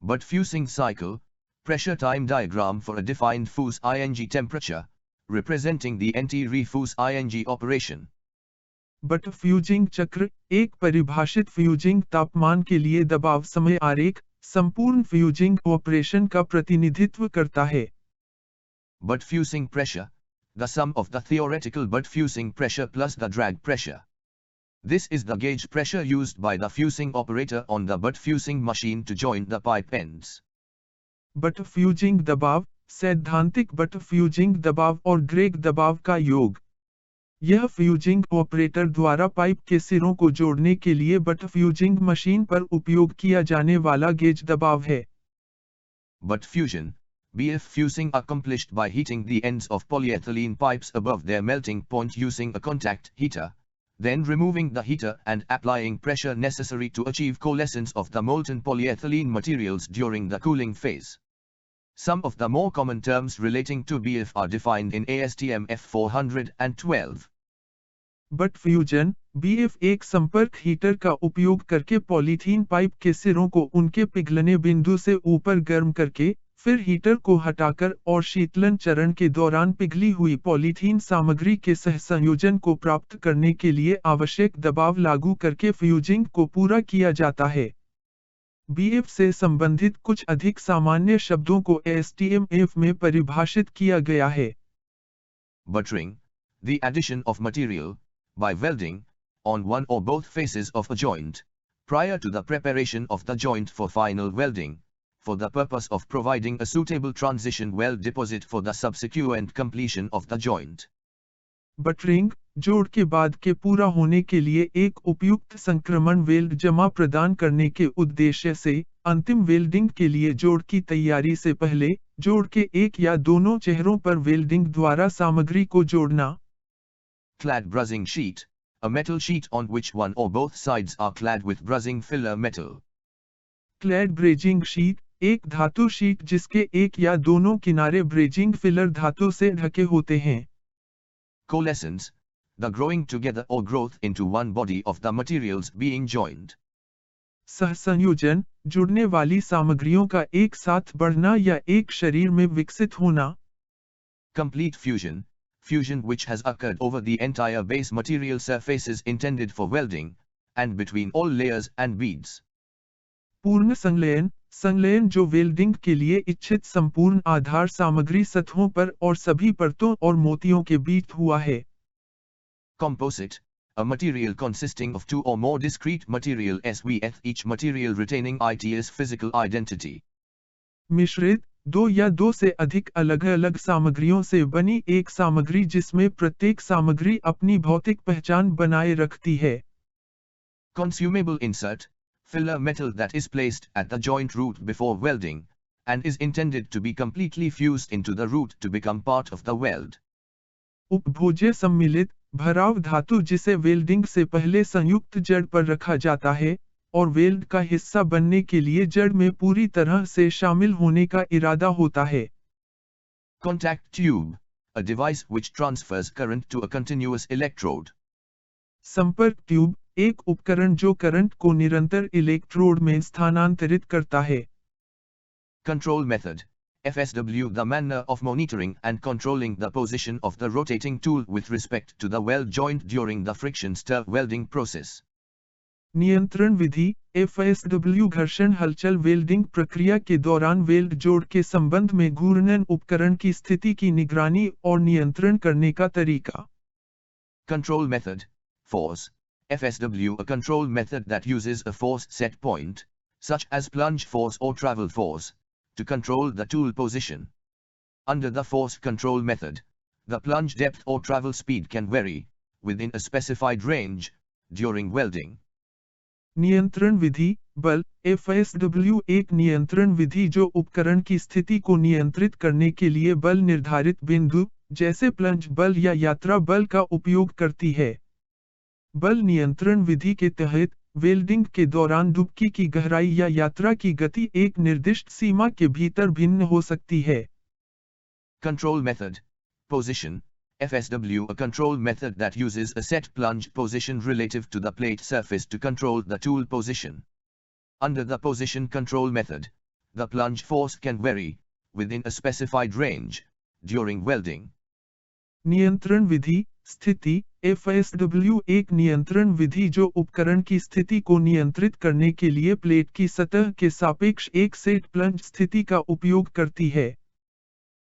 But fusing cycle, pressure time diagram for a defined fuse ing temperature, representing the anti-refuse ing operation. But fusing चक्र एक परिभाषित fusing तापमान के लिए दबाव समय आरेख संपूर्ण फ्यूजिंग ऑपरेशन का प्रतिनिधित्व करता है. But fusing pressure, the sum of the theoretical but fusing pressure plus the drag pressure. This is the gauge pressure used by the fusing operator on the butt fusing machine to join the pipe ends. But fusing दबाव, सैद्धांतिक but fusing दबाव और Greg दबाव का योग. यह fusing operator द्वारा pipe के सिरों को जोड़ने के लिए बट फ्यूजिंग मशीन पर उपयोग किया जाने वाला गेज दबाव है. But fusion, BF fusing accomplished by heating the ends of polyethylene pipes above their melting point using a contact heater, then removing the heater and applying pressure necessary to achieve coalescence of the molten polyethylene materials during the cooling phase. Some of the more common terms relating to BF are defined in ASTM F412. But fusion, BF एक संपर्क heater का उपयोग करके polythene pipe के सिरों को उनके पिघलने बिंदु से ऊपर गर्म करके, फिर हीटर को हटाकर और शीतलन चरण के दौरान पिघली हुई पॉलीथीन सामग्री के सहसंयोजन को प्राप्त करने के लिए आवश्यक दबाव लागू करके फ्यूजिंग को पूरा किया जाता है. BF से संबंधित कुछ अधिक सामान्य शब्दों को ASTM F में परिभाषित किया गया है. Buttering, the addition of material, by welding, on one or both faces of a joint, prior to the preparation of the joint for final welding, for the purpose of providing a suitable transition weld deposit for the subsequent completion of the joint. Buttering, जोड़ के बाद के पूरा होने के लिए एक उपयुक्त संक्रमण वेल्ड जमा प्रदान करने के उद्देश्य से, अंतिम वेल्डिंग के लिए जोड़ की तैयारी से पहले, जोड़ के एक या दोनों चेहरों पर वेल्डिंग द्वारा सामग्री को जोड़ना. Clad brushing sheet, a metal sheet on which one or both sides are clad with brushing filler metal. Clad brazing sheet, एक धातु शीट जिसके एक या दोनों किनारे ब्रेजिंग फिलर धातु से ढके होते हैं. Coalescence, the growing together or growth into one body of the materials being joined. सहसंयोजन, जुड़ने वाली सामग्रियों का एक साथ बढ़ना या एक शरीर में विकसित होना. Complete fusion, fusion which has occurred over the entire base material surfaces intended for welding, and between all layers and beads. पूर्ण संलयन, संलयन जो वेल्डिंग के लिए इच्छित संपूर्ण आधार सामग्री सतहों पर और सभी परतों और मोतियों के बीच हुआ है. Composite, a material consisting of two or more discrete material SVF, each material retaining its physical identity. मिश्रित, दो या दो से अधिक अलग-अलग सामग्रियों से बनी एक सामग्री जिसमें प्रत्येक सामग्री अपनी भौतिक पहचान बनाए रखती है. Consumable insert, filler metal that is placed at the joint root before welding, and is intended to be completely fused into the root to become part of the weld. उपभोज्य सम्मिलित, भराव धातु जिसे वेल्डिंग से पहले संयुक्त जड़ पर रखा जाता है, और वेल्ड का हिस्सा बनने के लिए जड़ में पूरी तरह से शामिल होने का इरादा होता है. Contact tube, a device which transfers current to a continuous electrode. संपर्क ट्यूब, एक उपकरण जो करंट को निरंतर इलेक्ट्रोड में स्थानांतरित करता है. Control method, FSW, the manner of monitoring and controlling the position of the rotating tool with respect to the weld joint during the friction stir welding process. नियंत्रण विधि, FSW घर्षण हलचल वेल्डिंग प्रक्रिया के दौरान वेल्ड जोड़ के संबंध में घूर्णन उपकरण की स्थिति की निगरानी और नियंत्रण करने का तरीका. Control method, force, FSW, a control method that uses a force set point, such as plunge force or travel force, to control the tool position. Under the force control method, the plunge depth or travel speed can vary, within a specified range, during welding. नियंत्रण विधि, बल, FSW एक नियंत्रण विधि जो उपकरण की स्थिति को नियंत्रित करने के लिए बल निर्धारित बिंदु, जैसे प्लंज बल या यात्रा बल का उपयोग करती है. बल नियंत्रण विधि के तहत, वेल्डिंग के दौरान डुबकी की गहराई या यात्रा की गति एक निर्दिष्ट सीमा के भीतर भिन्न हो सकती है. Control method, position, FSW, a control method that uses a set plunge position relative to the plate surface to control the tool position. Under the position control method, The plunge force can vary within a specified range during welding. नियंत्रण विधि स्थिति FSW एक नियंत्रण विधि जो उपकरण की स्थिति को नियंत्रित करने के लिए प्लेट की सतह के सापेक्ष एक सेट प्लंज स्थिति का उपयोग करती है।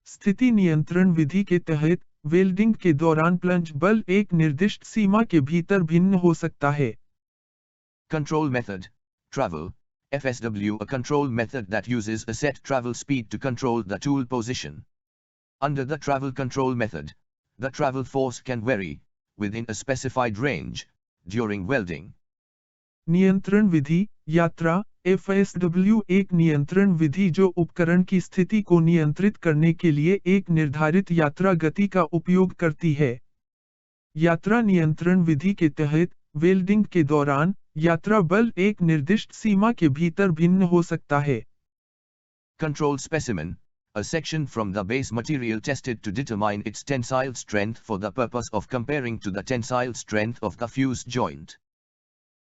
स्थिति नियंत्रण विधि के तहत वेल्डिंग के दौरान प्लंज बल एक निर्दिष्ट सीमा के भीतर भिन्न हो सकता है। Control method. Travel. FSW, a control method that uses a set travel speed to control the tool position. Under the travel control method, the travel force can vary within a specified range during welding. नियंत्रण विधि यात्रा FSW एक नियंत्रण विधि जो उपकरण की स्थिति को नियंत्रित करने के लिए एक निर्धारित यात्रा गति का उपयोग करती है। यात्रा नियंत्रण विधि के तहत वेल्डिंग के दौरान यात्रा बल एक निर्दिष्ट सीमा के भीतर भिन्न हो सकता है। Control specimen, a section from the base material tested to determine its tensile strength for the purpose of comparing to the tensile strength of the fused joint.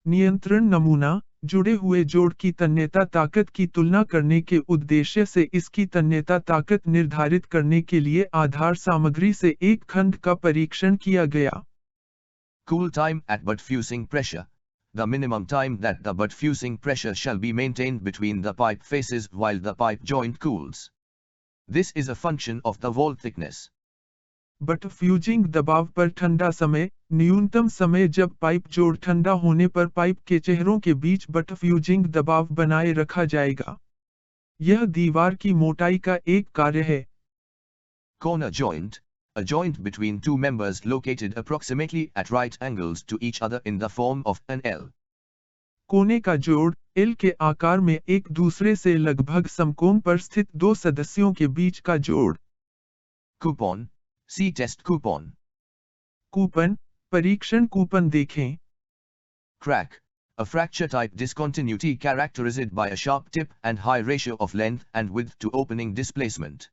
नियंत्रण नमूना जुड़े हुए जोड़ की तन्यता ताकत की तुलना करने के उद्देश्य से इसकी तन्यता ताकत निर्धारित करने के लिए आधार सामग्री से एक खंड का परीक्षण किया गया। Cool time at butt fusing pressure. The minimum time that the butt fusing pressure shall be maintained between the pipe faces while the pipe joint cools. This is a function of the wall thickness. But fusing दबाव पर ठंडा समय न्यूनतम समय जब pipe जोड़ ठंडा होने पर पाइप के चेहरों के बीच बट फ्यूजिंग दबाव बनाए रखा जाएगा। यह दीवार की मोटाई का एक कार्य है। Corner joint, a joint between two members located approximately at right angles to each other in the form of an L. कोने का जोड़ L के आकार में एक दूसरे से लगभग समकोण पर स्थित दो सदस्यों के बीच का जोड़। Coupon, see test coupon. Coupon, परीक्षण कूपन देखें। Crack, a fracture type discontinuity characterized by a sharp tip and high ratio of length and width to opening displacement.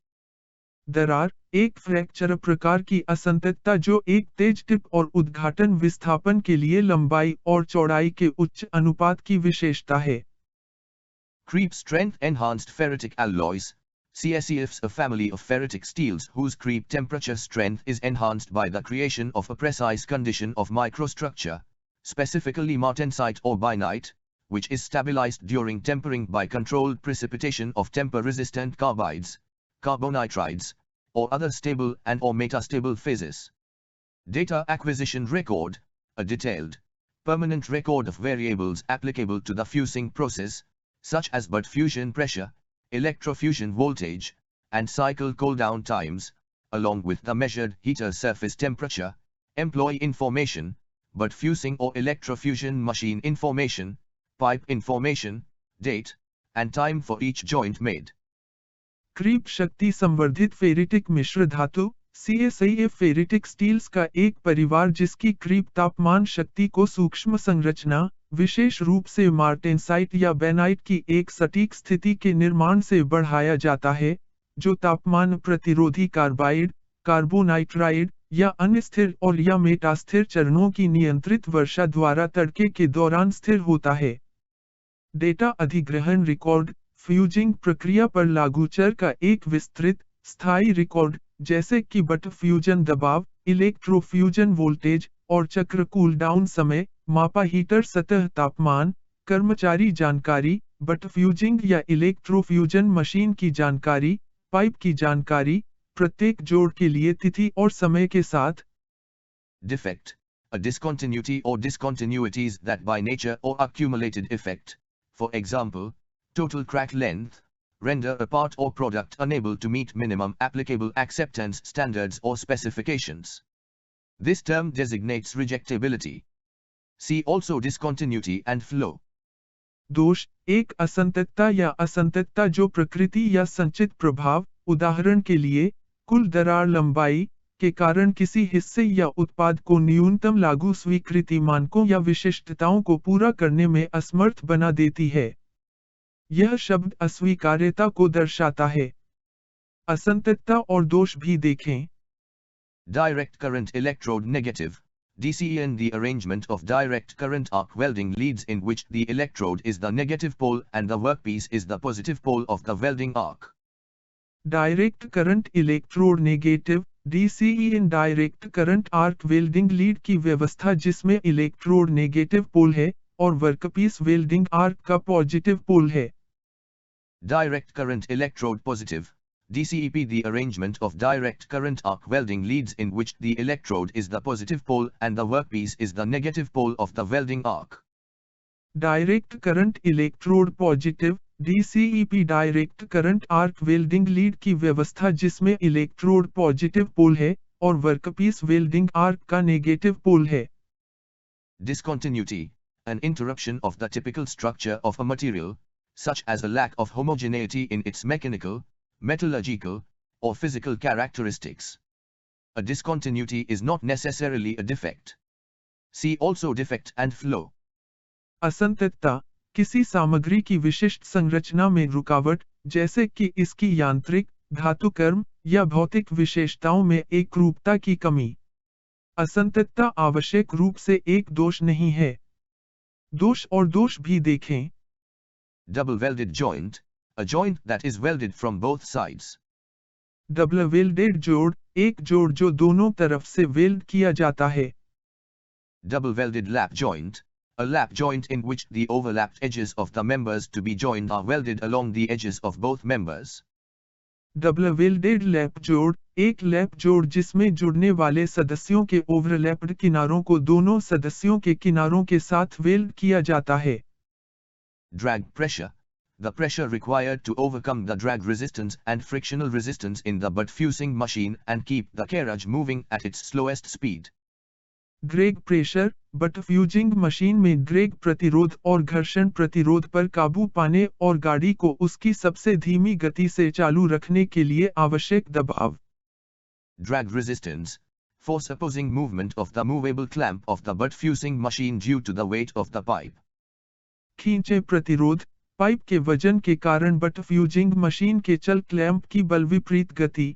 दरार, एक फ्रैक्चर प्रकार की असंततता जो एक तेज टिप और उद्घाटन विस्थापन के लिए लंबाई और चौड़ाई के उच्च अनुपात की विशेषता है। Creep strength enhanced ferritic alloys, CSEFs, a family of ferritic steels whose creep temperature strength is enhanced by the creation of a precise condition of microstructure, specifically martensite or bainite, which is stabilized during tempering by controlled precipitation of temper-resistant carbides, carbonitrides, or other stable and or metastable phases. Data acquisition record, a detailed, permanent record of variables applicable to the fusing process, such as butt fusion pressure, electrofusion voltage, and cycle cool-down times, along with the measured heater surface temperature, employee information, butt fusing or electrofusion machine information, pipe information, date, and time for each joint made. Creep शक्ति संवर्धित ferritic मिश्र धातु CSIF ferritic steels का एक परिवार जिसकी creep तापमान शक्ति को सूक्ष्म संरचना, विशेष रूप से मार्टेनसाइट या बेनाइट की एक सटीक स्थिति के निर्माण से बढ़ाया जाता है, जो तापमान प्रतिरोधी कार्बाइड, कार्बोनाइट्राइड या अन्य स्थिर और या मेटास्थिर चरणों की नियंत्रित वर्षा द्वारा तड़के के दौरान स्थिर होता है। डेटा अधिग्रहण रिकॉर्ड फ्यूजिंग प्रक्रिया पर लागू चर का एक विस्तृत, स्थायी रिकॉर्ड, जैसे कि बट फ्यूजन दबाव, इलेक्ट्रोफ्यूजन वोल्टेज और चक्र कूल डाउन समय, मापा हीटर सतह तापमान, कर्मचारी जानकारी, बट फ्यूजिंग या इलेक्ट्रोफ्यूजन मशीन की जानकारी, पाइप की जानकारी, प्रत्येक जोड़ के लिए तिथि और समय के साथ। Defect, a discontinuity or discontinuities that by nature or accumulated effect, for example, total crack length, render a part or product unable to meet minimum applicable acceptance standards or specifications. This term designates rejectability. See also discontinuity and flow. दोष, एक असंततता या असंततता जो प्रकृति या संचित प्रभाव, उदाहरण के लिए, कुल दरार लंबाई, के कारण किसी हिस्से या उत्पाद को न्यूनतम लागू स्वीकृति मानकों या विशिष्टताओं को पूरा करने में असमर्थ बना देती है। यह शब्द अस्वीकार्यता को दर्शाता है। असंततता और दोष भी देखें। Direct current electrode negative, DCEN the arrangement of direct current arc welding leads in which the electrode is the negative pole and the workpiece is the positive pole of the welding arc. Direct current electrode negative DCEN direct current arc welding lead की व्यवस्था जिसमें electrode negative पोल है और workpiece welding arc का positive पोल है. Direct current electrode positive, DCEP the arrangement of direct current arc welding leads in which the electrode is the positive pole and the workpiece is the negative pole of the welding arc. Direct current electrode positive DCEP direct current arc welding lead की व्यवस्था जिसमें electrode positive पोल है और workpiece welding arc का negative पोल है. Discontinuity, an interruption of the typical structure of a material, such as a lack of homogeneity in its mechanical, metallurgical, or physical characteristics. A discontinuity is not necessarily a defect. See also defect and flow. असंततता किसी सामग्री की विशिष्ट संरचना में रुकावट, जैसे कि इसकी यांत्रिक, धातुकर्म या भौतिक विशेषताओं में एकरूपता की कमी. असंततता आवश्यक रूप से एक दोष नहीं है. दोष और दोष भी देखें. Double welded joint, a joint that is welded from both sides. Double welded जोड़, एक जोड़ जो दोनों तरफ से वेल्ड किया जाता है. Double welded lap joint, a lap joint in which the overlapped edges of the members to be joined are welded along the edges of both members. Double welded lap जोड़, एक लैप जोड़ जिसमें जुड़ने वाले सदस्यों के ओवरलैप्ड किनारों को दोनों सदस्यों के किनारों के साथ वेल्ड किया जाता है. Drag pressure, the pressure required to overcome the drag resistance and frictional resistance in the butt fusing machine and keep the carriage moving at its slowest speed. Drag pressure, but fusing machine में drag प्रतिरोध और घर्षण प्रतिरोध पर काबू पाने और गाड़ी को उसकी सबसे धीमी गति से चालू रखने के लिए आवश्यक दबाव. Drag resistance, force opposing movement of the movable clamp of the butt fusing machine due to the weight of the pipe. खींचे प्रतिरोध, पाइप के वजन के कारण बट फ्यूजिंग मशीन के चल क्लैंप की बल विपरीत गति.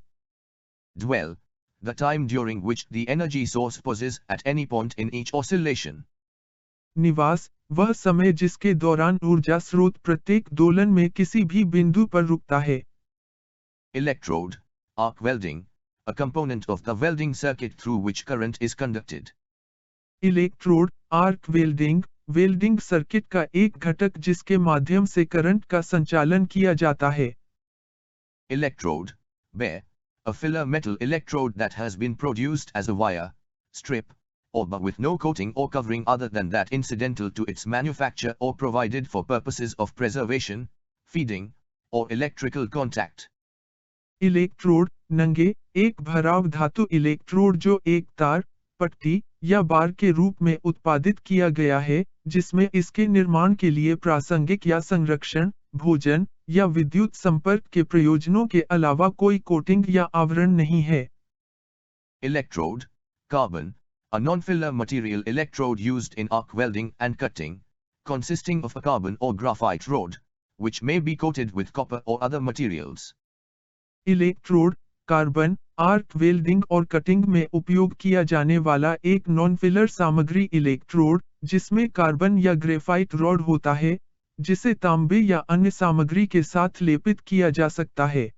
Dwell, the time during which the energy source pauses at any point in each oscillation. निवास, वह समय जिसके दौरान ऊर्जा स्रोत प्रत्येक दोलन में किसी भी बिंदु पर रुकता है. Electrode, arc welding, a component of the welding circuit through which current is conducted. Electrode, arc welding, welding circuit का एक घटक जिसके माध्यम से करंट का संचालन किया जाता है. Electrode, bare, a filler metal electrode that has been produced as a wire, strip, or bar with no coating or covering other than that incidental to its manufacture or provided for purposes of preservation, feeding, or electrical contact. Electrode, नंगे, एक भराव धातु electrode जो एक तार, पट्टी या बार के रूप में उत्पादित किया गया है, जिसमें इसके निर्माण के लिए प्रासंगिक या संरक्षण, भोजन या विद्युत संपर्क के प्रयोजनों के अलावा कोई कोटिंग या आवरण नहीं है. Electrode, carbon, a non-filler material electrode used in arc welding and cutting, consisting of a carbon or graphite rod, which may be coated with copper or other materials. Electrode, carbon, arc welding और cutting में उपयोग किया जाने वाला एक non filler सामग्री electrode, जिसमें carbon या ग्रेफाइट रॉड होता है, जिसे तांबे या अन्य सामग्री के साथ लेपित किया जा सकता है.